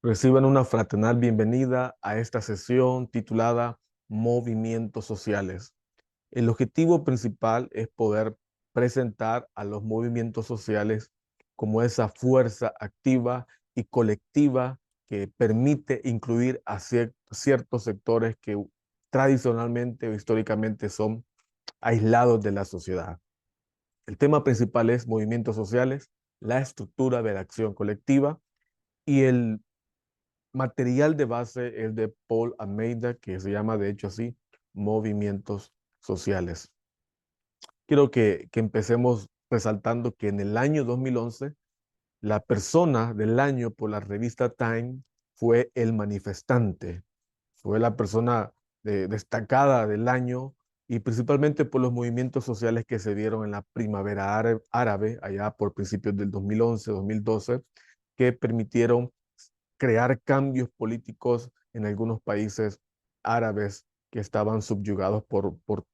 Reciban una fraternal bienvenida a esta sesión titulada Movimientos Sociales. El objetivo principal es poder presentar a los movimientos sociales como esa fuerza activa y colectiva que permite incluir a ciertos sectores que tradicionalmente o históricamente son aislados de la sociedad. El tema principal es movimientos sociales, la estructura de la acción colectiva y el material de base es de Paul Almeida, que se llama de hecho así, Movimientos Sociales. Quiero que empecemos resaltando que en el año 2011, la persona del año por la revista Time fue el manifestante, fue la persona destacada del año y principalmente por los movimientos sociales que se dieron en la primavera árabe, allá por principios del 2011, 2012, que permitieron crear cambios políticos en algunos países árabes que estaban subyugados por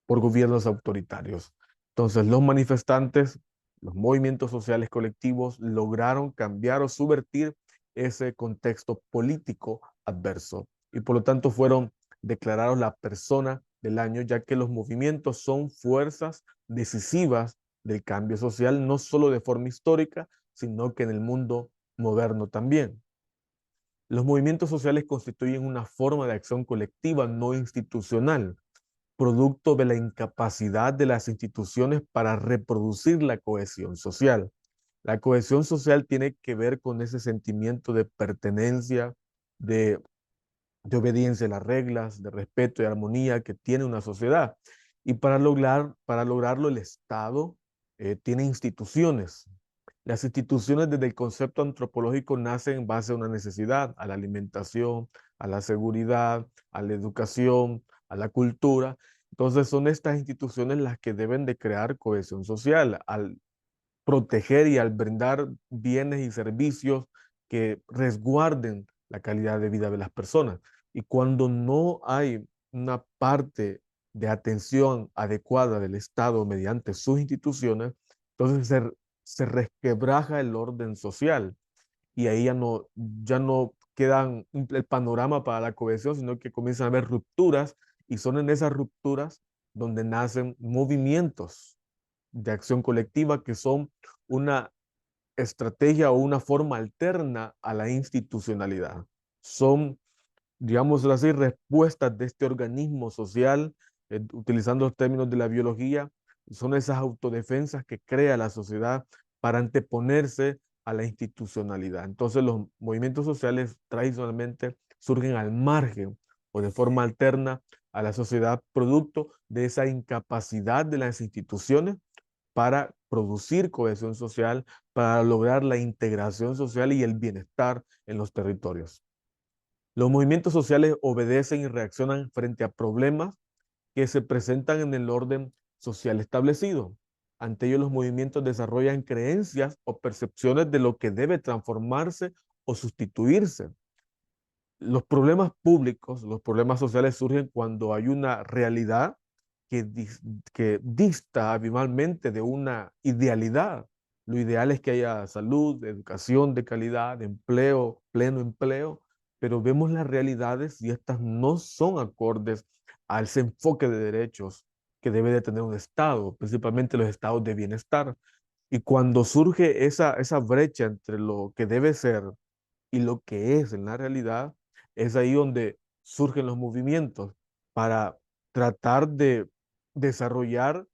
gobiernos autoritarios. Entonces, los manifestantes, los movimientos sociales colectivos lograron cambiar o subvertir ese contexto político adverso y por lo tanto fueron declarados la persona del año, ya que los movimientos son fuerzas decisivas del cambio social, no solo de forma histórica, sino que en el mundo moderno también. Los movimientos sociales constituyen una forma de acción colectiva no institucional, producto de la incapacidad de las instituciones para reproducir la cohesión social. La cohesión social tiene que ver con ese sentimiento de pertenencia, de, de obediencia a las reglas, de respeto y armonía que tiene una sociedad. Y para lograrlo el Estado tiene instituciones. Las instituciones desde el concepto antropológico nacen en base a una necesidad, a la alimentación, a la seguridad, a la educación, a la cultura. Entonces son estas instituciones las que deben de crear cohesión social al proteger y al brindar bienes y servicios que resguarden la calidad de vida de las personas. Y cuando no hay una parte de atención adecuada del Estado mediante sus instituciones, entonces se resquebraja el orden social y ahí ya no quedan el panorama para la cohesión, sino que comienzan a haber rupturas y son en esas rupturas donde nacen movimientos de acción colectiva que son una estrategia o una forma alterna a la institucionalidad. Son, digámoslo así, respuestas de este organismo social, utilizando los términos de la biología, son esas autodefensas que crea la sociedad para anteponerse a la institucionalidad. Entonces los movimientos sociales tradicionalmente surgen al margen o de forma alterna a la sociedad, producto de esa incapacidad de las instituciones para producir cohesión social, para lograr la integración social y el bienestar en los territorios. Los movimientos sociales obedecen y reaccionan frente a problemas que se presentan en el orden social establecido. Ante ello, los movimientos desarrollan creencias o percepciones de lo que debe transformarse o sustituirse. Los problemas públicos, los problemas sociales surgen cuando hay una realidad que dista abismalmente de una idealidad. Lo ideal es que haya salud, educación de calidad, empleo, pleno empleo, pero vemos las realidades y estas no son acordes a ese enfoque de derechos que debe de tener un Estado, principalmente los estados de bienestar. Y cuando surge esa brecha entre lo que debe ser y lo que es en la realidad, es ahí donde surgen los movimientos para tratar de desarrollar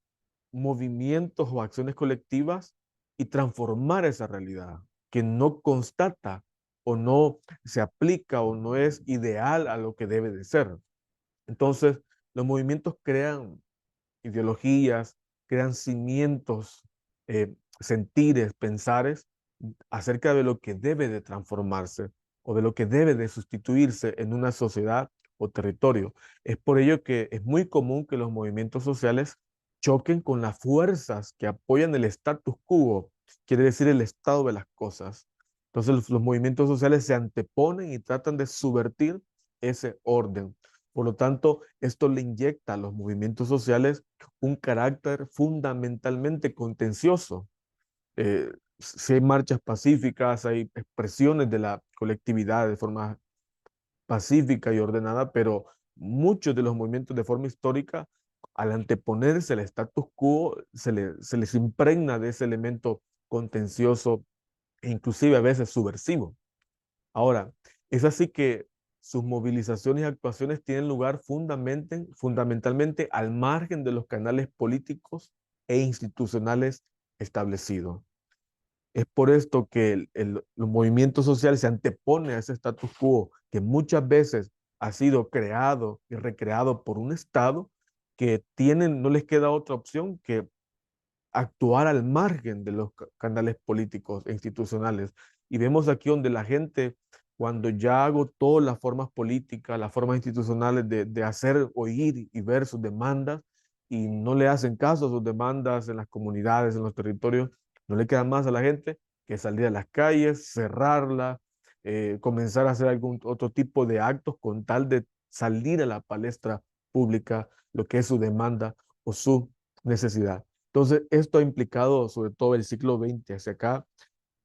movimientos o acciones colectivas y transformar esa realidad que no constata o no se aplica o no es ideal a lo que debe de ser. Entonces, los movimientos crean ideologías, crean cimientos, sentires, pensares acerca de lo que debe de transformarse o de lo que debe de sustituirse en una sociedad o territorio. Es por ello que es muy común que los movimientos sociales choquen con las fuerzas que apoyan el status quo, quiere decir el estado de las cosas. Entonces los movimientos sociales se anteponen y tratan de subvertir ese orden. Por lo tanto, esto le inyecta a los movimientos sociales un carácter fundamentalmente contencioso. si hay marchas pacíficas, hay expresiones de la colectividad de forma pacífica y ordenada, pero muchos de los movimientos de forma histórica, al anteponerse al status quo, se les impregna de ese elemento contencioso e inclusive a veces subversivo. Ahora, es así que sus movilizaciones y actuaciones tienen lugar fundamentalmente al margen de los canales políticos e institucionales establecidos. Es por esto que el movimiento social se antepone a ese status quo que muchas veces ha sido creado y recreado por un Estado que tienen, no les queda otra opción que actuar al margen de los canales políticos e institucionales. Y vemos aquí donde la gente, cuando ya agotó las formas políticas, las formas institucionales de hacer oír y ver sus demandas, y no le hacen caso a sus demandas en las comunidades, en los territorios, no le queda más a la gente que salir a las calles, cerrarla, comenzar a hacer algún otro tipo de actos con tal de salir a la palestra pública lo que es su demanda o su necesidad. Entonces, esto ha implicado, sobre todo el siglo XX hacia acá,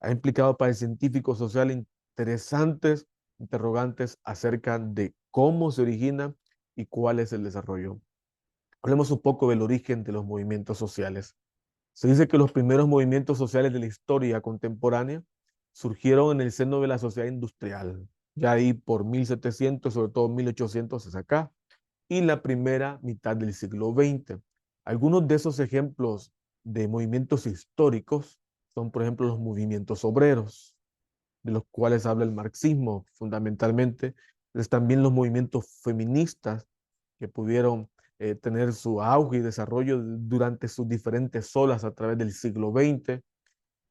ha implicado para el científico social interesantes interrogantes acerca de cómo se origina y cuál es el desarrollo. Hablemos un poco del origen de los movimientos sociales. Se dice que los primeros movimientos sociales de la historia contemporánea surgieron en el seno de la sociedad industrial, ya ahí por 1700, sobre todo 1800 hacia acá, y la primera mitad del siglo XX. Algunos de esos ejemplos de movimientos históricos son, por ejemplo, los movimientos obreros, de los cuales habla el marxismo fundamentalmente. Es también los movimientos feministas que pudieron tener su auge y desarrollo durante sus diferentes olas a través del siglo XX.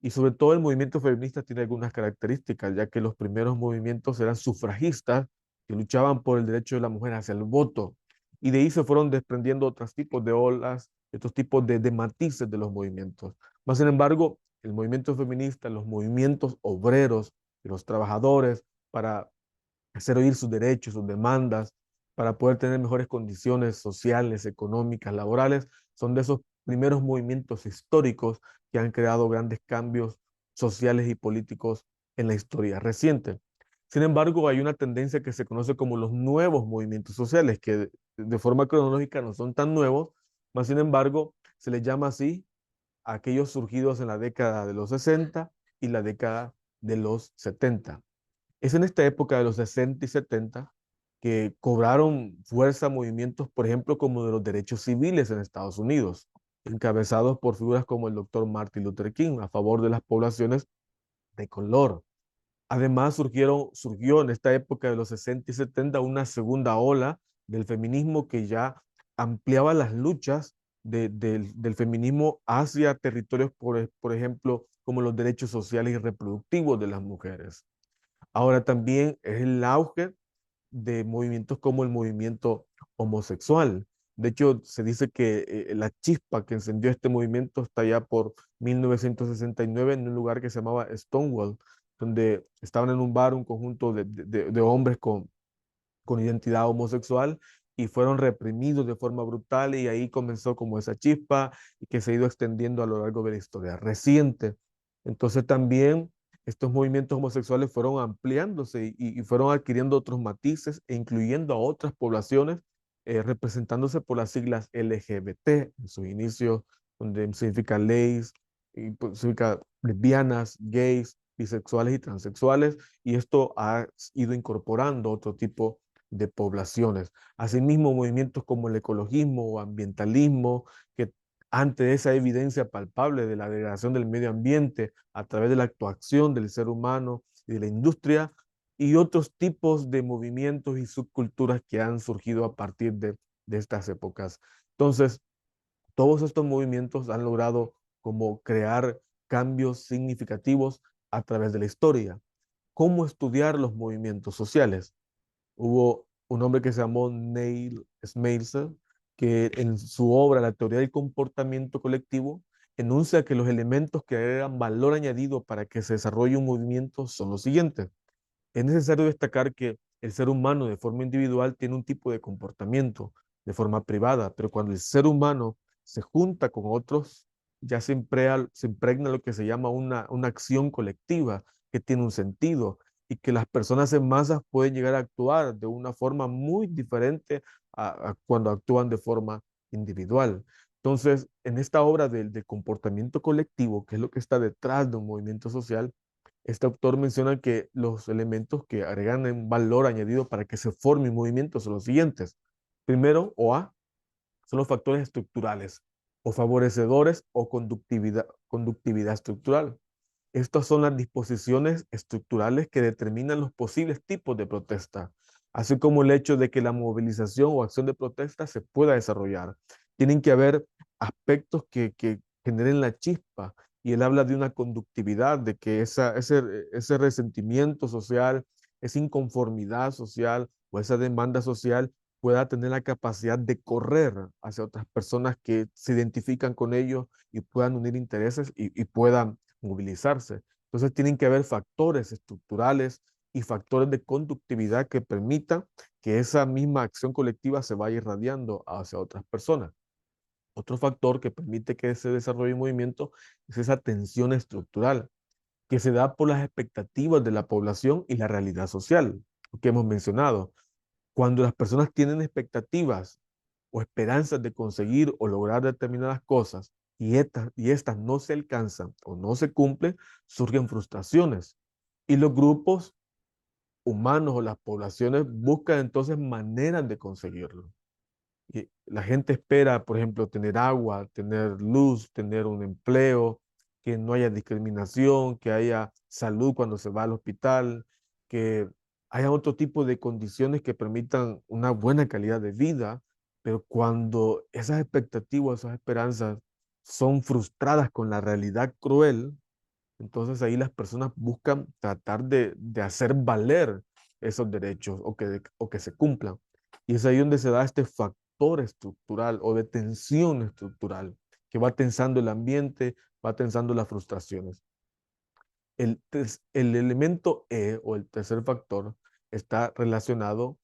Y sobre todo el movimiento feminista tiene algunas características, ya que los primeros movimientos eran sufragistas, que luchaban por el derecho de la mujer hacia el voto. Y de ahí se fueron desprendiendo otros tipos de olas, otros tipos de matices de los movimientos. Más sin embargo, el movimiento feminista, los movimientos obreros y los trabajadores para hacer oír sus derechos, sus demandas, para poder tener mejores condiciones sociales, económicas, laborales, son de esos primeros movimientos históricos que han creado grandes cambios sociales y políticos en la historia reciente. Sin embargo, hay una tendencia que se conoce como los nuevos movimientos sociales, que de forma cronológica no son tan nuevos, mas sin embargo se les llama así a aquellos surgidos en la década de los 60 y la década de los 70. Es en esta época de los 60 y 70 que cobraron fuerza movimientos, por ejemplo, como de los derechos civiles en Estados Unidos, encabezados por figuras como el doctor Martin Luther King a favor de las poblaciones de color. Además, surgió en esta época de los 60 y 70 una segunda ola del feminismo que ya ampliaba las luchas del feminismo hacia territorios, por ejemplo, como los derechos sociales y reproductivos de las mujeres. Ahora también es el auge de movimientos como el movimiento homosexual. De hecho, se dice que la chispa que encendió este movimiento está ya por 1969 en un lugar que se llamaba Stonewall, donde estaban en un bar un conjunto de hombres con identidad homosexual y fueron reprimidos de forma brutal y ahí comenzó como esa chispa y que se ha ido extendiendo a lo largo de la historia reciente. Entonces también estos movimientos homosexuales fueron ampliándose y fueron adquiriendo otros matices e incluyendo a otras poblaciones representándose por las siglas LGBT en sus inicios, donde significa leyes, y pues, significa lesbianas, gays, bisexuales y transexuales, y esto ha ido incorporando otro tipo de poblaciones. Asimismo, movimientos como el ecologismo o ambientalismo, que ante esa evidencia palpable de la degradación del medio ambiente a través de la actuación del ser humano y de la industria, y otros tipos de movimientos y subculturas que han surgido a partir de estas épocas. Entonces, todos estos movimientos han logrado como crear cambios significativos a través de la historia. ¿Cómo estudiar los movimientos sociales? Hubo un hombre que se llamó Neil Smeltzer, que en su obra La teoría del comportamiento colectivo enuncia que los elementos que agregan valor añadido para que se desarrolle un movimiento son los siguientes. Es necesario destacar que el ser humano de forma individual tiene un tipo de comportamiento de forma privada, pero cuando el ser humano se junta con otros ya se impregna lo que se llama una acción colectiva que tiene un sentido y que las personas en masas pueden llegar a actuar de una forma muy diferente a cuando actúan de forma individual. Entonces, en esta obra del comportamiento colectivo, que es lo que está detrás de un movimiento social, este autor menciona que los elementos que agregan un valor añadido para que se forme un movimiento son los siguientes. Primero, o A, son los factores estructurales, o favorecedores o conductividad estructural. Estas son las disposiciones estructurales que determinan los posibles tipos de protesta, así como el hecho de que la movilización o acción de protesta se pueda desarrollar. Tienen que haber aspectos que generen la chispa, y él habla de una conductividad, de que ese resentimiento social, esa inconformidad social o esa demanda social pueda tener la capacidad de correr hacia otras personas que se identifican con ellos y puedan unir intereses y puedan movilizarse. Entonces tienen que haber factores estructurales y factores de conductividad que permitan que esa misma acción colectiva se vaya irradiando hacia otras personas. Otro factor que permite que se desarrolle un movimiento es esa tensión estructural que se da por las expectativas de la población y la realidad social que hemos mencionado. Cuando las personas tienen expectativas o esperanzas de conseguir o lograr determinadas cosas y estas no se alcanzan o no se cumplen, surgen frustraciones. Y los grupos humanos o las poblaciones buscan entonces maneras de conseguirlo. Y la gente espera, por ejemplo, tener agua, tener luz, tener un empleo, que no haya discriminación, que haya salud cuando se va al hospital, que haya otro tipo de condiciones que permitan una buena calidad de vida, pero cuando esas expectativas, esas esperanzas son frustradas con la realidad cruel, entonces ahí las personas buscan tratar de hacer valer esos derechos o que se cumplan. Y es ahí donde se da este factor estructural o de tensión estructural que va tensando el ambiente, va tensando las frustraciones. El elemento E o el tercer factor está relacionado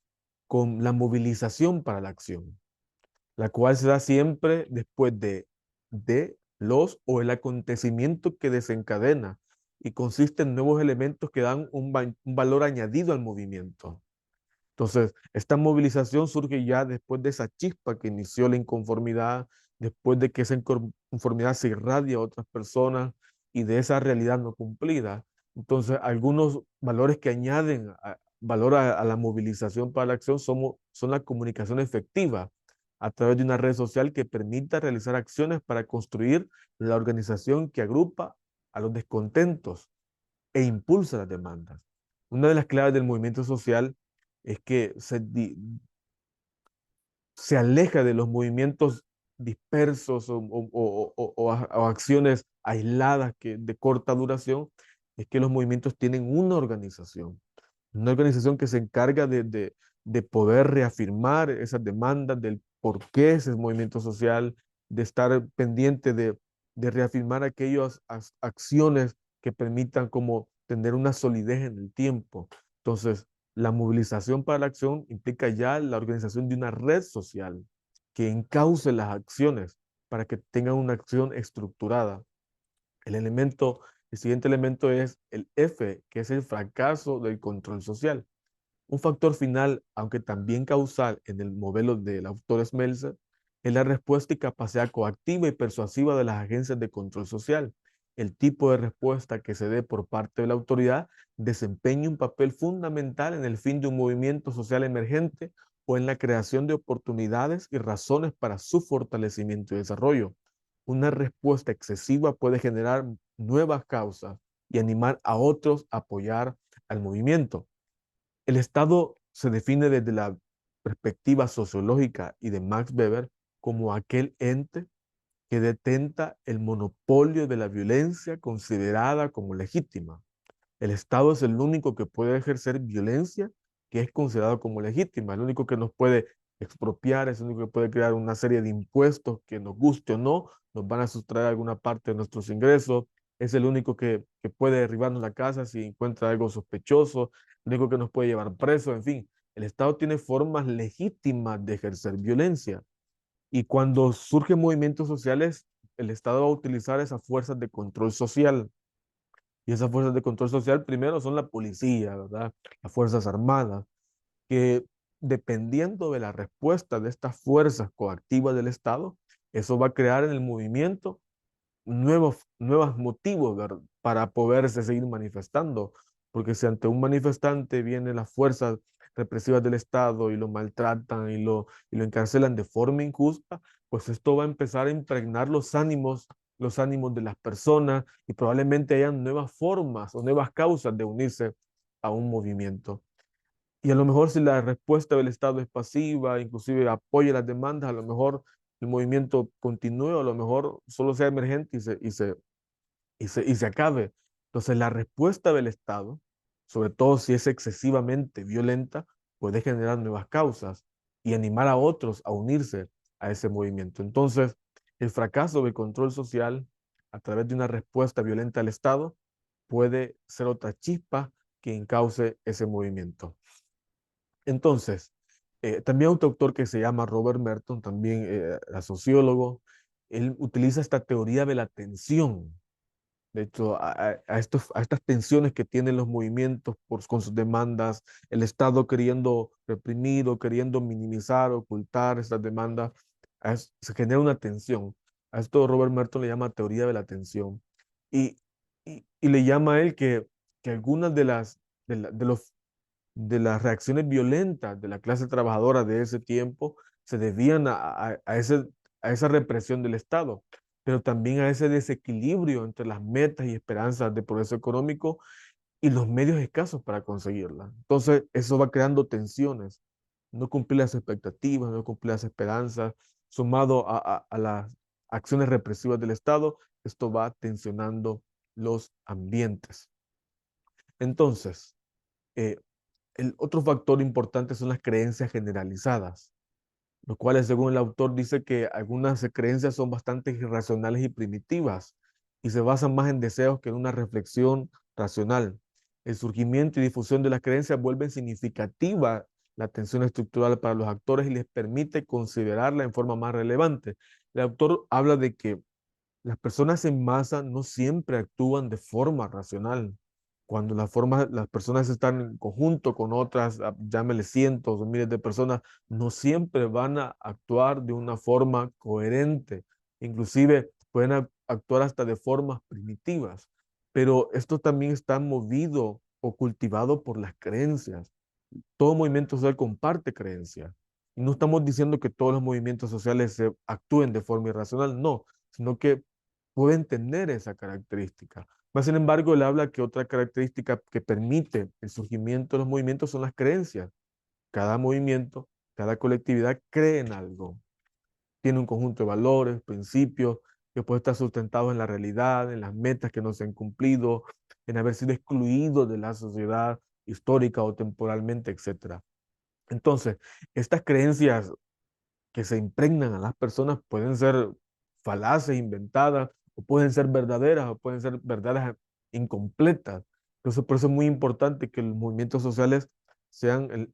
con la movilización para la acción, la cual se da siempre después de los o el acontecimiento que desencadena y consiste en nuevos elementos que dan un valor añadido al movimiento. Entonces, esta movilización surge ya después de esa chispa que inició la inconformidad, después de que esa inconformidad se irradia a otras personas y de esa realidad no cumplida. Entonces, algunos valores que añaden valor a la movilización para la acción son la comunicación efectiva a través de una red social que permita realizar acciones para construir la organización que agrupa a los descontentos e impulsa las demandas. Una de las claves del movimiento social es que se aleja de los movimientos dispersos o acciones aisladas de corta duración, es que los movimientos tienen una organización que se encarga de poder reafirmar esas demandas, del por qué ese movimiento social, de estar pendiente de reafirmar aquellas acciones que permitan como tener una solidez en el tiempo. Entonces, la movilización para la acción implica ya la organización de una red social que encauce las acciones para que tengan una acción estructurada. El siguiente elemento es el F, que es el fracaso del control social. Un factor final, aunque también causal en el modelo del autor Smelser, es la respuesta y capacidad coactiva y persuasiva de las agencias de control social. El tipo de respuesta que se dé por parte de la autoridad desempeña un papel fundamental en el fin de un movimiento social emergente o en la creación de oportunidades y razones para su fortalecimiento y desarrollo. Una respuesta excesiva puede generar nuevas causas y animar a otros a apoyar al movimiento. El Estado se define desde la perspectiva sociológica y de Max Weber como aquel ente que detenta el monopolio de la violencia considerada como legítima. El Estado es el único que puede ejercer violencia que es considerado como legítima, el único que nos puede expropiar, es el único que puede crear una serie de impuestos que nos guste o no, nos van a sustraer alguna parte de nuestros ingresos, es el único que puede derribarnos la casa si encuentra algo sospechoso, el único que nos puede llevar preso, en fin, el Estado tiene formas legítimas de ejercer violencia. Y cuando surgen movimientos sociales, el Estado va a utilizar esas fuerzas de control social. Y esas fuerzas de control social primero son la policía, ¿verdad? Las Fuerzas Armadas, que dependiendo de la respuesta de estas fuerzas coactivas del Estado, eso va a crear en el movimiento nuevos motivos, ¿verdad? Para poderse seguir manifestando. Porque si ante un manifestante vienen las fuerzas represivas del Estado y lo maltratan y lo encarcelan de forma injusta, pues esto va a empezar a impregnar los ánimos de las personas y probablemente hayan nuevas formas o nuevas causas de unirse a un movimiento. Y a lo mejor si la respuesta del Estado es pasiva, inclusive apoya las demandas, a lo mejor el movimiento continúe, o a lo mejor solo sea emergente y se acabe. Entonces la respuesta del Estado, sobre todo si es excesivamente violenta, puede generar nuevas causas y animar a otros a unirse a ese movimiento. Entonces, el fracaso del control social a través de una respuesta violenta al Estado puede ser otra chispa que encauce ese movimiento. Entonces, también otro autor que se llama Robert Merton, también sociólogo, él utiliza esta teoría de la tensión. De hecho, a estas tensiones que tienen los movimientos con sus demandas, el Estado queriendo reprimir o queriendo minimizar, ocultar estas demandas, se genera una tensión. A esto Robert Merton le llama teoría de la tensión. Y, y le llama a él que algunas de las reacciones violentas de la clase trabajadora de ese tiempo se debían a esa represión del Estado, pero también a ese desequilibrio entre las metas y esperanzas de progreso económico y los medios escasos para conseguirla. Entonces, eso va creando tensiones, no cumplir las expectativas, no cumplir las esperanzas, sumado a las acciones represivas del Estado, esto va tensionando los ambientes. Entonces, eh, el otro factor importante son las creencias generalizadas, los cuales, según el autor, dice que algunas creencias son bastante irracionales y primitivas y se basan más en deseos que en una reflexión racional. El surgimiento y difusión de las creencias vuelven significativa la atención estructural para los actores y les permite considerarla en forma más relevante. El autor habla de que las personas en masa no siempre actúan de forma racional. Cuando las personas están en conjunto con otras, llámele cientos o miles de personas, no siempre van a actuar de una forma coherente. Inclusive pueden actuar hasta de formas primitivas. Pero esto también está movido o cultivado por las creencias. Todo movimiento social comparte creencias. Y no estamos diciendo que todos los movimientos sociales actúen de forma irracional, no, sino que pueden tener esa característica. Más sin embargo, él habla que otra característica que permite el surgimiento de los movimientos son las creencias. Cada movimiento, cada colectividad cree en algo. Tiene un conjunto de valores, principios, que puede estar sustentados en la realidad, en las metas que no se han cumplido, en haber sido excluidos de la sociedad histórica o temporalmente, etcétera. Entonces, estas creencias que se impregnan a las personas pueden ser falaces, inventadas, o pueden ser verdaderas, o pueden ser verdades incompletas. Entonces, por eso es muy importante que los movimientos sociales sean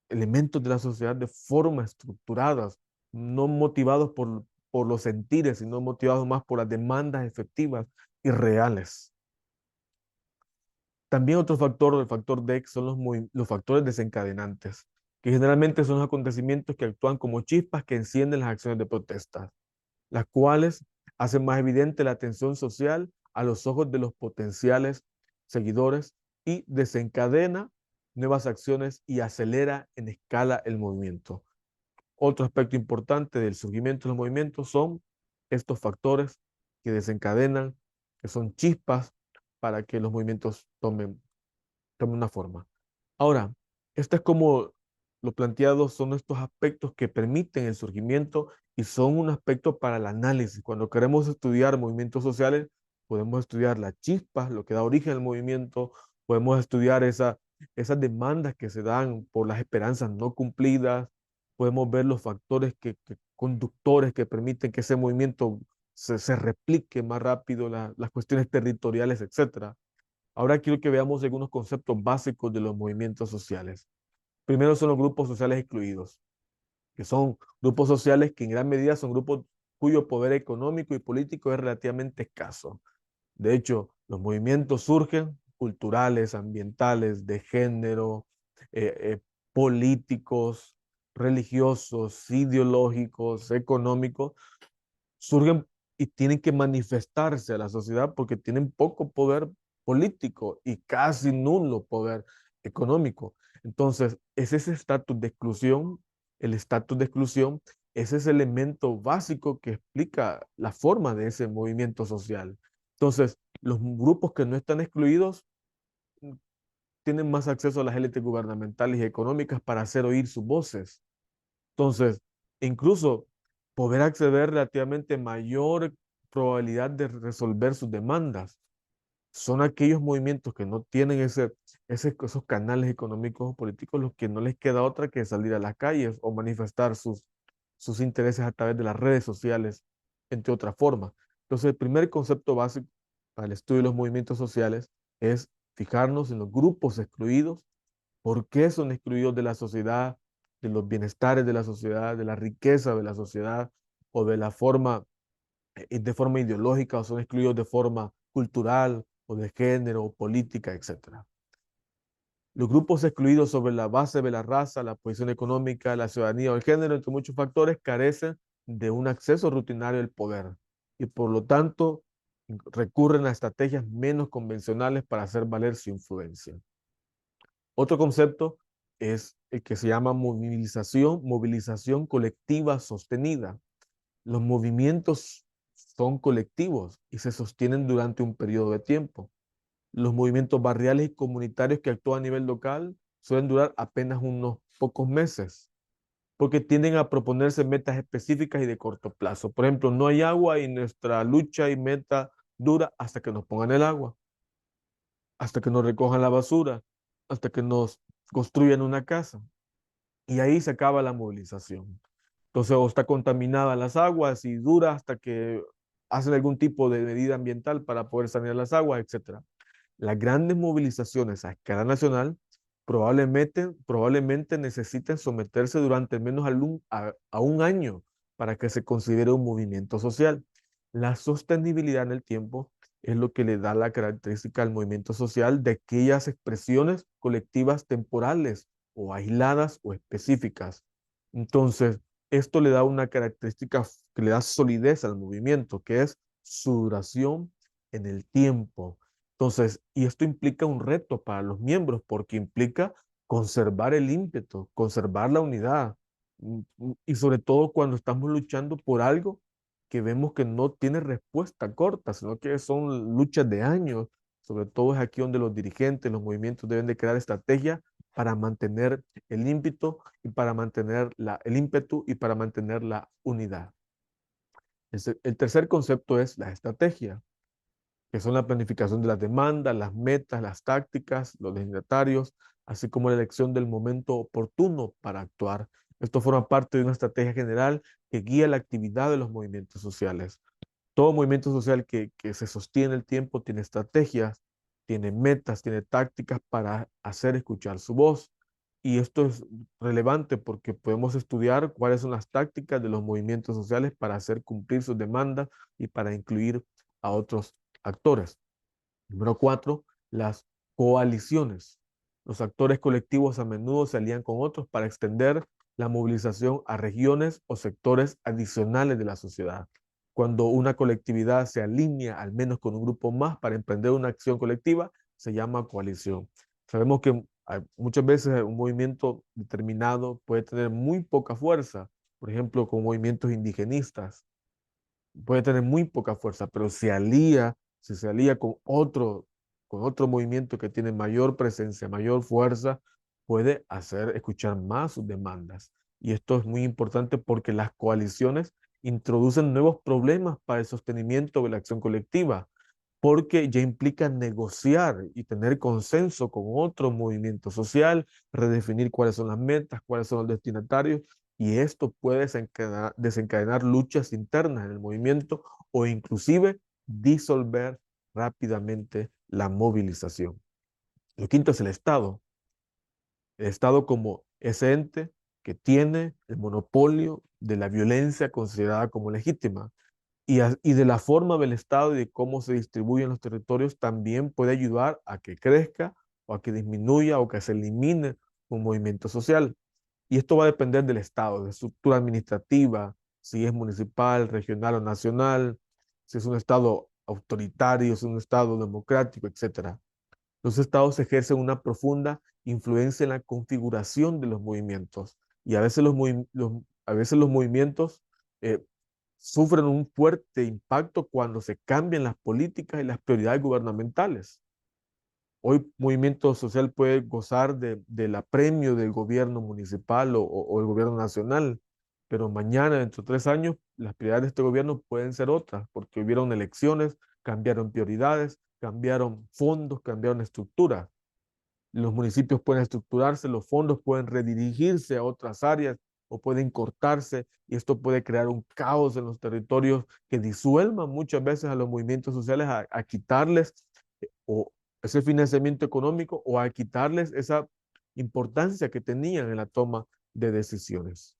elementos de la sociedad de forma estructuradas, no motivados por los sentires, sino motivados más por las demandas efectivas y reales. También otro factor, el factor DEX, son los factores desencadenantes, que generalmente son los acontecimientos que actúan como chispas que encienden las acciones de protesta, las cuales hacen más evidente la tensión social a los ojos de los potenciales seguidores y desencadena nuevas acciones y acelera en escala el movimiento. Otro aspecto importante del surgimiento de los movimientos son estos factores que desencadenan, que son chispas para que los movimientos tomen una forma. Ahora, esto es como lo planteado, son estos aspectos que permiten el surgimiento y son un aspecto para el análisis. Cuando queremos estudiar movimientos sociales, podemos estudiar las chispas, lo que da origen al movimiento, podemos estudiar esas demandas que se dan por las esperanzas no cumplidas, podemos ver los factores conductores que permiten que ese movimiento se replique más rápido, las cuestiones territoriales, etcétera. Ahora quiero que veamos algunos conceptos básicos de los movimientos sociales. Primero son los grupos sociales excluidos, que son grupos sociales que en gran medida son grupos cuyo poder económico y político es relativamente escaso. De hecho, los movimientos surgen culturales, ambientales, de género, políticos, religiosos, ideológicos, económicos, surgen y tienen que manifestarse a la sociedad porque tienen poco poder político y casi nulo poder económico. Entonces, es ese estatus de exclusión, el estatus de exclusión es ese elemento básico que explica la forma de ese movimiento social. Entonces, los grupos que no están excluidos tienen más acceso a las élites gubernamentales y económicas para hacer oír sus voces. Entonces, incluso poder acceder relativamente mayor probabilidad de resolver sus demandas. Son aquellos movimientos que no tienen esos canales económicos o políticos los que no les queda otra que salir a las calles o manifestar sus intereses a través de las redes sociales, entre otras formas. Entonces, el primer concepto básico para el estudio de los movimientos sociales es fijarnos en los grupos excluidos, por qué son excluidos de la sociedad, de los bienestares de la sociedad, de la riqueza de la sociedad o de forma ideológica o son excluidos de forma cultural o de género, o política, etcétera. Los grupos excluidos sobre la base de la raza, la posición económica, la ciudadanía o el género, entre muchos factores, carecen de un acceso rutinario al poder y por lo tanto recurren a estrategias menos convencionales para hacer valer su influencia. Otro concepto es el que se llama movilización colectiva sostenida. Los movimientos son colectivos y se sostienen durante un periodo de tiempo. Los movimientos barriales y comunitarios que actúan a nivel local suelen durar apenas unos pocos meses, porque tienden a proponerse metas específicas y de corto plazo. Por ejemplo, no hay agua y nuestra lucha y meta dura hasta que nos pongan el agua, hasta que nos recojan la basura, hasta que nos construyan una casa. Y ahí se acaba la movilización. Entonces, o está contaminada las aguas y dura hasta que hacen algún tipo de medida ambiental para poder sanear las aguas, etcétera. Las grandes movilizaciones a escala nacional probablemente necesiten someterse durante al menos a un año para que se considere un movimiento social. La sostenibilidad en el tiempo es lo que le da la característica al movimiento social de aquellas expresiones colectivas temporales o aisladas o específicas. Entonces, esto le da una característica que le da solidez al movimiento, que es su duración en el tiempo. Entonces, y esto implica un reto para los miembros porque implica conservar el ímpetu, conservar la unidad y sobre todo cuando estamos luchando por algo que vemos que no tiene respuesta corta, sino que son luchas de años. Sobre todo es aquí donde los dirigentes, los movimientos deben de crear estrategias para mantener el ímpetu y para mantener el ímpetu y para mantener la unidad. El tercer concepto es la estrategia, que son la planificación de las demandas, las metas, las tácticas, los destinatarios, así como la elección del momento oportuno para actuar. Esto forma parte de una estrategia general que guía la actividad de los movimientos sociales. Todo movimiento social que se sostiene el tiempo tiene estrategias, tiene metas, tiene tácticas para hacer escuchar su voz. Y esto es relevante porque podemos estudiar cuáles son las tácticas de los movimientos sociales para hacer cumplir sus demandas y para incluir a otros actores. Número cuatro, las coaliciones. Los actores colectivos a menudo se alían con otros para extender la movilización a regiones o sectores adicionales de la sociedad. Cuando una colectividad se alinea al menos con un grupo más para emprender una acción colectiva, se llama coalición. Sabemos que muchas veces un movimiento determinado puede tener muy poca fuerza, por ejemplo, con movimientos indigenistas puede tener muy poca fuerza, pero si se alía con otro movimiento que tiene mayor presencia, mayor fuerza, puede hacer escuchar más sus demandas. Y esto es muy importante porque las coaliciones introducen nuevos problemas para el sostenimiento de la acción colectiva, porque ya implica negociar y tener consenso con otro movimiento social, redefinir cuáles son las metas, cuáles son los destinatarios, y esto puede desencadenar luchas internas en el movimiento o inclusive disolver rápidamente la movilización. Lo quinto es el Estado como ese ente que tiene el monopolio de la violencia considerada como legítima y de la forma del Estado y de cómo se distribuyen los territorios también puede ayudar a que crezca o a que disminuya o que se elimine un movimiento social. Y esto va a depender del Estado, de estructura administrativa, si es municipal, regional o nacional, si es un Estado autoritario, si es un Estado democrático, etcétera. Los estados ejercen una profunda influencia en la configuración de los movimientos y a veces a veces los movimientos eh, sufren un fuerte impacto cuando se cambian las políticas y las prioridades gubernamentales. Hoy movimiento social puede gozar del apremio del gobierno municipal o el gobierno nacional, pero mañana, dentro de 3 años, las prioridades de este gobierno pueden ser otras, porque hubieron elecciones, cambiaron prioridades, cambiaron fondos, cambiaron estructuras. Los municipios pueden estructurarse, los fondos pueden redirigirse a otras áreas o pueden cortarse y esto puede crear un caos en los territorios que disuelvan muchas veces a los movimientos sociales a quitarles o ese financiamiento económico o a quitarles esa importancia que tenían en la toma de decisiones.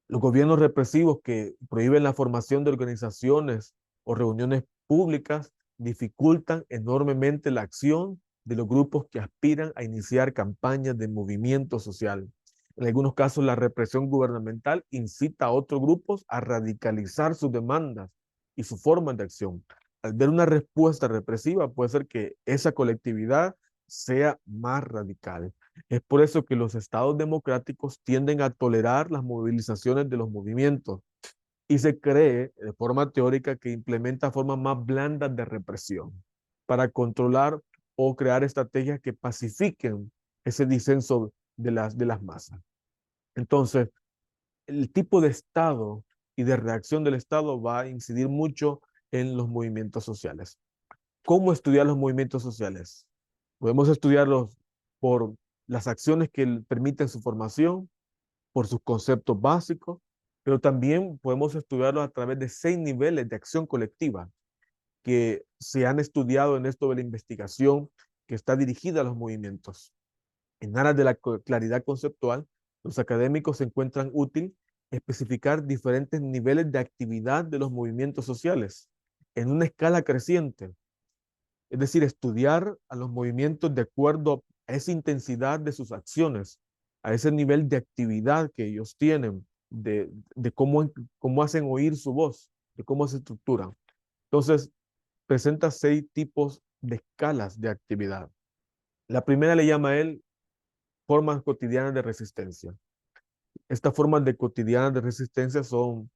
Los gobiernos represivos que prohíben la formación de organizaciones o reuniones públicas dificultan enormemente la acción de los grupos que aspiran a iniciar campañas de movimiento social. En algunos casos, la represión gubernamental incita a otros grupos a radicalizar sus demandas y su forma de acción. Al ver una respuesta represiva, puede ser que esa colectividad sea más radical. Es por eso que los estados democráticos tienden a tolerar las movilizaciones de los movimientos y se cree de forma teórica que implementa formas más blandas de represión para controlar o crear estrategias que pacifiquen ese disenso de las masas. Entonces, el tipo de estado y de reacción del estado va a incidir mucho en los movimientos sociales. ¿Cómo estudiar los movimientos sociales? Podemos estudiarlos por las acciones que permiten su formación, por sus conceptos básicos, pero también podemos estudiarlos a través de 6 niveles de acción colectiva que se han estudiado en esto de la investigación que está dirigida a los movimientos. En aras de la claridad conceptual, los académicos se encuentran útil especificar diferentes niveles de actividad de los movimientos sociales en una escala creciente, es decir, estudiar a los movimientos de acuerdo a esa intensidad de sus acciones, a ese nivel de actividad que ellos tienen, de cómo hacen oír su voz, de cómo se estructuran. Entonces, presenta 6 tipos de escalas de actividad. La primera le llama a él formas cotidianas de resistencia. Estas formas de cotidianas de resistencia son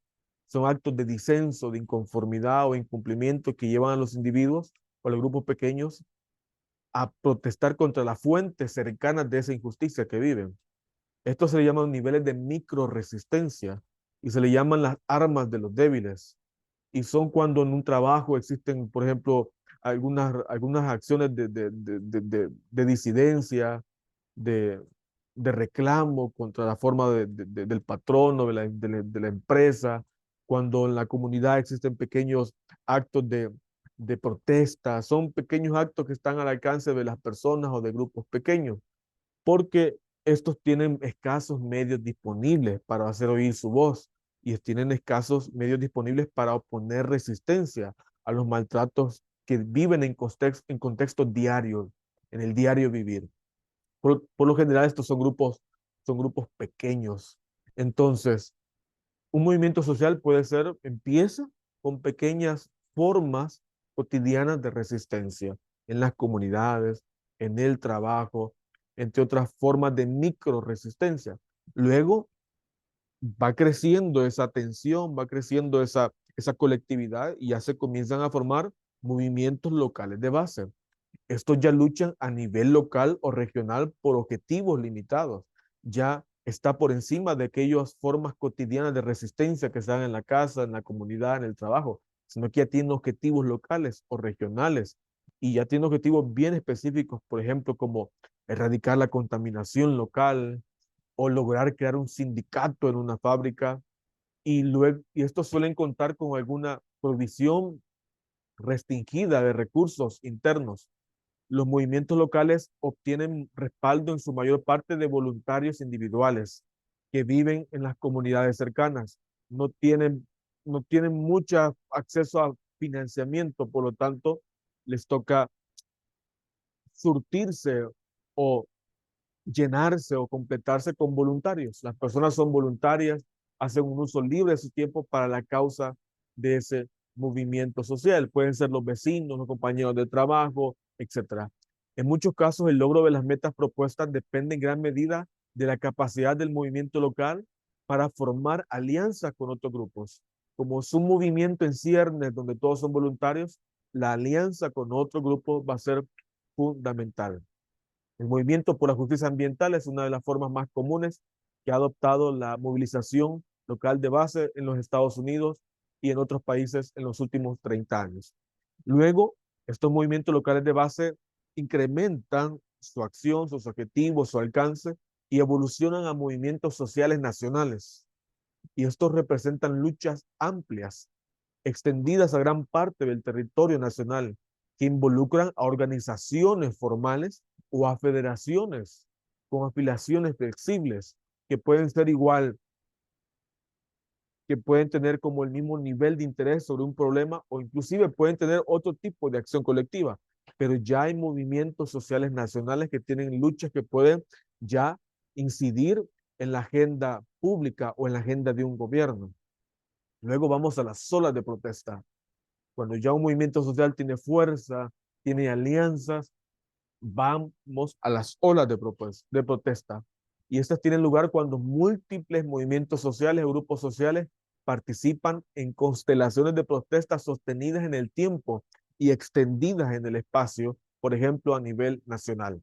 actos de disenso, de inconformidad o incumplimiento que llevan a los individuos o a los grupos pequeños a protestar contra las fuentes cercanas de esa injusticia que viven. Esto se le llaman niveles de microresistencia y se le llaman las armas de los débiles. Y son cuando en un trabajo existen, por ejemplo, algunas acciones de disidencia, de, de reclamo contra la forma del patrono, de la empresa, cuando en la comunidad existen pequeños actos de protesta, son pequeños actos que están al alcance de las personas o de grupos pequeños, porque estos tienen escasos medios disponibles para hacer oír su voz y tienen escasos medios disponibles para oponer resistencia a los maltratos que viven en contextos diarios, en el diario vivir. Por lo general, estos son grupos pequeños. Entonces, un movimiento social empieza con pequeñas formas cotidianas de resistencia en las comunidades, en el trabajo, entre otras formas de micro resistencia. Luego va creciendo esa tensión, va creciendo esa colectividad y ya se comienzan a formar movimientos locales de base. Estos ya luchan a nivel local o regional por objetivos limitados. Ya está por encima de aquellas formas cotidianas de resistencia que se dan en la casa, en la comunidad, en el trabajo, sino que ya tienen objetivos locales o regionales y ya tienen objetivos bien específicos, por ejemplo, como erradicar la contaminación local o lograr crear un sindicato en una fábrica y estos suelen contar con alguna provisión restringida de recursos internos. Los movimientos locales obtienen respaldo en su mayor parte de voluntarios individuales que viven en las comunidades cercanas. No tienen, no tienen mucho acceso a financiamiento, por lo tanto, les toca surtirse o llenarse o completarse con voluntarios. Las personas son voluntarias, hacen un uso libre de su tiempo para la causa de ese movimiento social. Pueden ser los vecinos, los compañeros de trabajo, etcétera. En muchos casos, el logro de las metas propuestas depende en gran medida de la capacidad del movimiento local para formar alianzas con otros grupos. Como es un movimiento en ciernes donde todos son voluntarios, la alianza con otro grupo va a ser fundamental. El movimiento por la justicia ambiental es una de las formas más comunes que ha adoptado la movilización local de base en los Estados Unidos y en otros países en los últimos 30 años. Luego, estos movimientos locales de base incrementan su acción, sus objetivos, su alcance y evolucionan a movimientos sociales nacionales. Y estos representan luchas amplias, extendidas a gran parte del territorio nacional, que involucran a organizaciones formales o a federaciones con afiliaciones flexibles, que pueden ser igual, que pueden tener como el mismo nivel de interés sobre un problema o inclusive pueden tener otro tipo de acción colectiva. Pero ya hay movimientos sociales nacionales que tienen luchas que pueden ya incidir en la agenda pública o en la agenda de un gobierno. Luego vamos a las olas de protesta. Cuando ya un movimiento social tiene fuerza, tiene alianzas, vamos a las olas de protesta. Y estas tienen lugar cuando múltiples movimientos sociales o grupos sociales participan en constelaciones de protestas sostenidas en el tiempo y extendidas en el espacio, por ejemplo, a nivel nacional.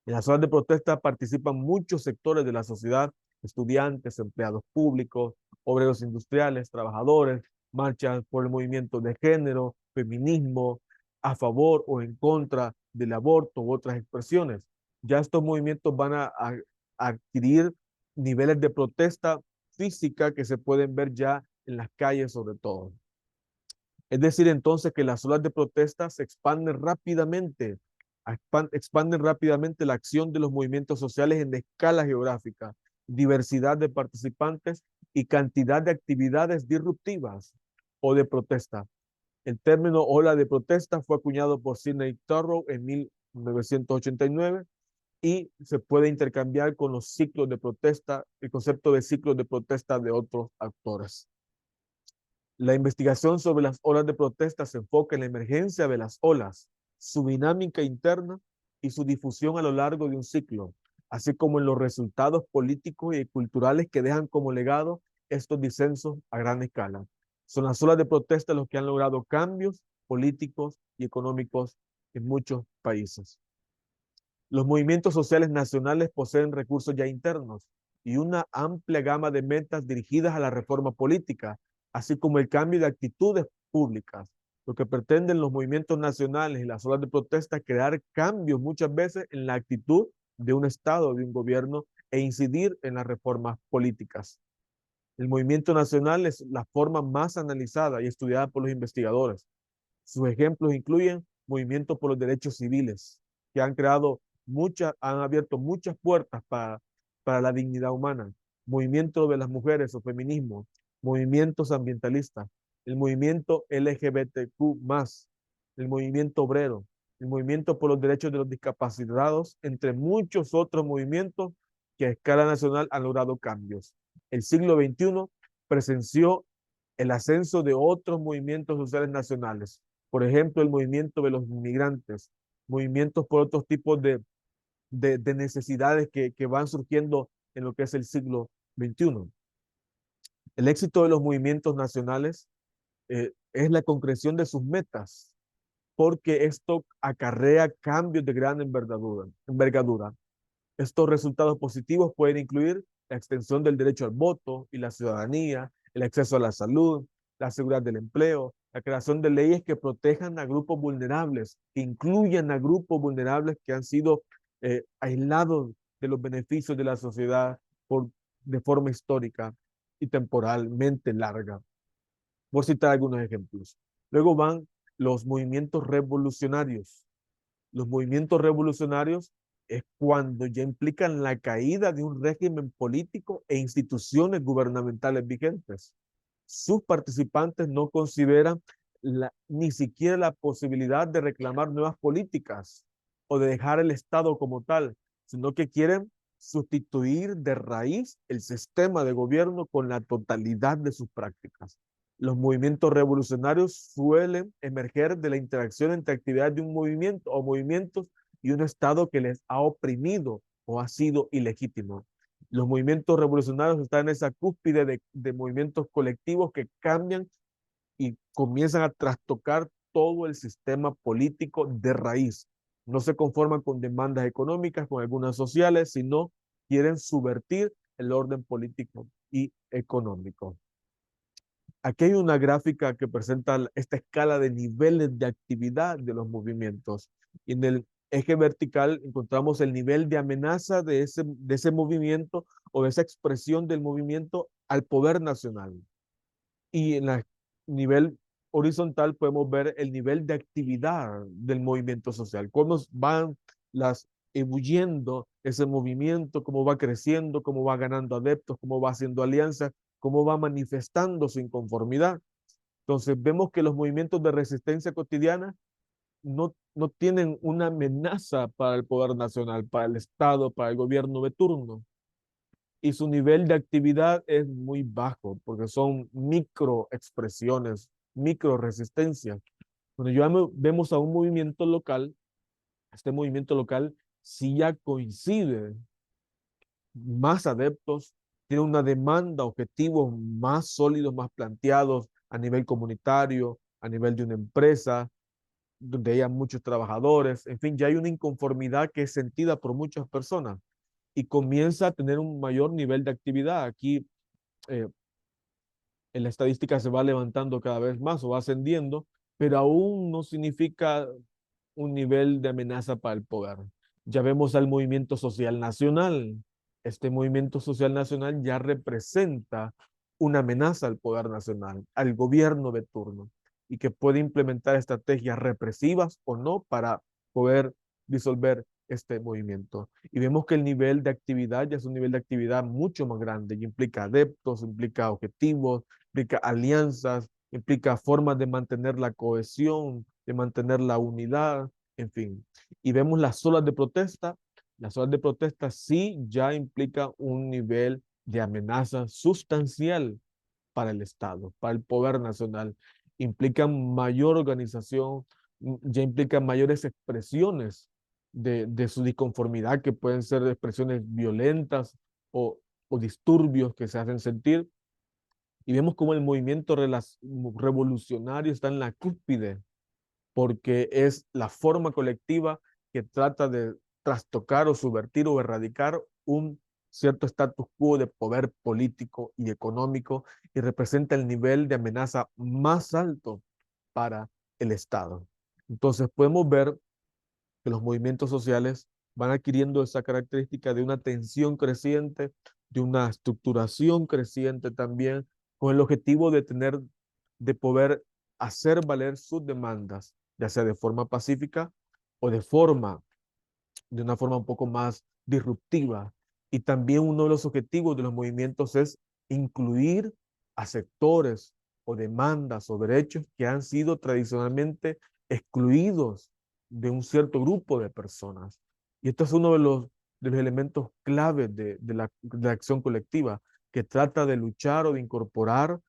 En las olas de protesta participan muchos sectores de la sociedad, estudiantes, empleados públicos, obreros industriales, trabajadores, marchas por el movimiento de género, feminismo, a favor o en contra del aborto u otras expresiones. Ya estos movimientos van a adquirir niveles de protesta física que se pueden ver ya en las calles sobre todo. Es decir, entonces que las olas de protesta se expanden rápidamente la acción de los movimientos sociales en escala geográfica, diversidad de participantes y cantidad de actividades disruptivas o de protesta. El término ola de protesta fue acuñado por Sidney Thoreau en 1989 y se puede intercambiar con los ciclos de protesta, el concepto de ciclos de protesta de otros autores. La investigación sobre las olas de protesta se enfoca en la emergencia de las olas, su dinámica interna y su difusión a lo largo de un ciclo, así como en los resultados políticos y culturales que dejan como legado estos disensos a gran escala. Son las olas de protesta los que han logrado cambios políticos y económicos en muchos países. Los movimientos sociales nacionales poseen recursos ya internos y una amplia gama de metas dirigidas a la reforma política, así como el cambio de actitudes públicas. Lo que pretenden los movimientos nacionales y las olas de protesta es crear cambios muchas veces en la actitud de un Estado, de un gobierno, e incidir en las reformas políticas. El movimiento nacional es la forma más analizada y estudiada por los investigadores. Sus ejemplos incluyen movimientos por los derechos civiles, que han abierto muchas puertas para la dignidad humana, movimiento de las mujeres o feminismo, movimientos ambientalistas, el movimiento LGBTQ+, el movimiento obrero, el movimiento por los derechos de los discapacitados, entre muchos otros movimientos que a escala nacional han logrado cambios. El siglo XXI presenció el ascenso de otros movimientos sociales nacionales, por ejemplo, el movimiento de los inmigrantes, movimientos por otros tipos de necesidades que van surgiendo en lo que es el siglo XXI. El éxito de los movimientos nacionales es la concreción de sus metas, porque esto acarrea cambios de gran envergadura. Estos resultados positivos pueden incluir la extensión del derecho al voto y la ciudadanía, el acceso a la salud, la seguridad del empleo, la creación de leyes que protejan a grupos vulnerables, que incluyan a grupos vulnerables que han sido aislados de los beneficios de la sociedad de forma histórica y temporalmente larga, por citar algunos ejemplos. Luego van los movimientos revolucionarios. Los movimientos revolucionarios es cuando ya implican la caída de un régimen político e instituciones gubernamentales vigentes. Sus participantes no consideran ni siquiera la posibilidad de reclamar nuevas políticas o de dejar el Estado como tal, sino que quieren sustituir de raíz el sistema de gobierno con la totalidad de sus prácticas. Los movimientos revolucionarios suelen emerger de la interacción entre actividades de un movimiento o movimientos y un Estado que les ha oprimido o ha sido ilegítimo. Los movimientos revolucionarios están en esa cúspide de movimientos colectivos que cambian y comienzan a trastocar todo el sistema político de raíz. No se conforman con demandas económicas, con algunas sociales, sino quieren subvertir el orden político y económico. Aquí hay una gráfica que presenta esta escala de niveles de actividad de los movimientos. Y en el eje vertical encontramos el nivel de amenaza de ese movimiento o de esa expresión del movimiento al poder nacional. Y en el nivel horizontal podemos ver el nivel de actividad del movimiento social, cómo van las ebulliendo ese movimiento, cómo va creciendo, cómo va ganando adeptos, cómo va haciendo alianzas, cómo va manifestando su inconformidad. Entonces vemos que los movimientos de resistencia cotidiana no tienen una amenaza para el poder nacional, para el Estado, para el gobierno de turno, y su nivel de actividad es muy bajo porque son micro expresiones, micro resistencias. Cuando vemos a un movimiento local, este movimiento local sí ya coincide, más adeptos, tiene una demanda, objetivos más sólidos, más planteados a nivel comunitario, a nivel de una empresa, donde haya muchos trabajadores, en fin, ya hay una inconformidad que es sentida por muchas personas y comienza a tener un mayor nivel de actividad. Aquí eh, en la estadística se va levantando cada vez más o va ascendiendo, pero aún no significa un nivel de amenaza para el poder. Ya vemos al movimiento social nacional. Este movimiento social nacional ya representa una amenaza al poder nacional, al gobierno de turno, y que puede implementar estrategias represivas o no para poder disolver este movimiento. Y vemos que el nivel de actividad ya es un nivel de actividad mucho más grande y implica adeptos, implica objetivos, implica alianzas, implica formas de mantener la cohesión, de mantener la unidad, en fin. Y vemos las olas de protesta. Las olas de protesta sí ya implica un nivel de amenaza sustancial para el Estado, para el poder nacional. Implican mayor organización, ya implican mayores expresiones de su disconformidad, que pueden ser expresiones violentas o disturbios que se hacen sentir. Y vemos cómo el movimiento revolucionario está en la cúspide, porque es la forma colectiva que trata de trastocar o subvertir o erradicar un cierto status quo de poder político y económico y representa el nivel de amenaza más alto para el Estado. Entonces podemos ver que los movimientos sociales van adquiriendo esa característica de una tensión creciente, de una estructuración creciente también, con el objetivo de poder hacer valer sus demandas, ya sea de forma pacífica o de una forma un poco más disruptiva. Y también uno de los objetivos de los movimientos es incluir a sectores o demandas o derechos que han sido tradicionalmente excluidos de un cierto grupo de personas. Y esto es uno de los elementos claves de la acción colectiva, que trata de luchar o de incorporar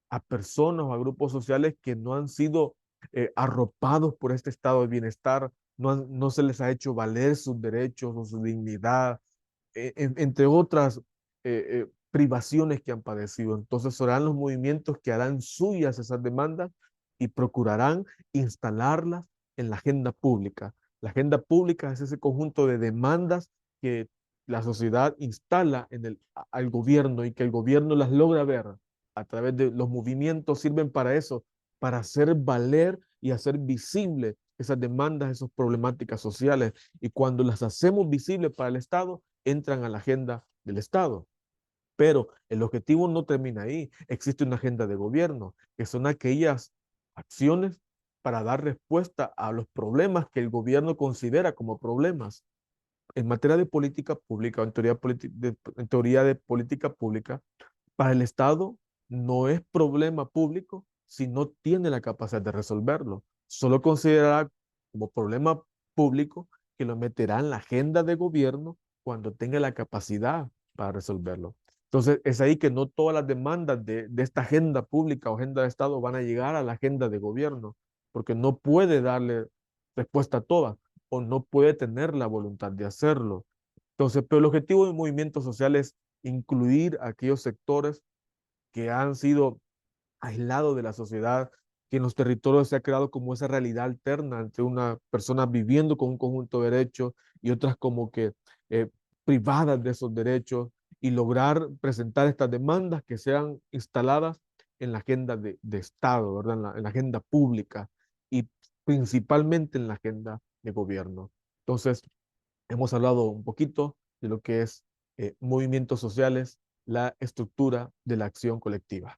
a personas o a grupos sociales que no han sido arropados por este estado de bienestar, no se les ha hecho valer sus derechos o su dignidad, entre otras privaciones que han padecido. Entonces serán los movimientos que harán suyas esas demandas y procurarán instalarlas en la agenda pública. La agenda pública es ese conjunto de demandas que la sociedad instala al gobierno y que el gobierno las logra ver a través de los movimientos, sirven para eso, para hacer valer y hacer visible esas demandas, esas problemáticas sociales. Y cuando las hacemos visibles para el Estado, entran a la agenda del Estado. Pero el objetivo no termina ahí. Existe una agenda de gobierno, que son aquellas acciones para dar respuesta a los problemas que el gobierno considera como problemas. en materia de política pública o en teoría, en teoría de política pública, para el Estado no es problema público si no tiene la capacidad de resolverlo. Solo considerará como problema público que lo meterá en la agenda de gobierno cuando tenga la capacidad para resolverlo. Entonces, es ahí que no todas las demandas de esta agenda pública o agenda de Estado van a llegar a la agenda de gobierno, porque no puede darle respuesta a todas o no puede tener la voluntad de hacerlo. Entonces, pero el objetivo del movimiento social es incluir a aquellos sectores que han sido aislados de la sociedad, que en los territorios se ha creado como esa realidad alterna entre una persona viviendo con un conjunto de derechos y otras como que eh, privadas de esos derechos y lograr presentar estas demandas que sean instaladas en la agenda de Estado, ¿verdad? En la agenda pública y principalmente en la agenda de gobierno. Entonces, hemos hablado un poquito de lo que es movimientos sociales, la estructura de la acción colectiva.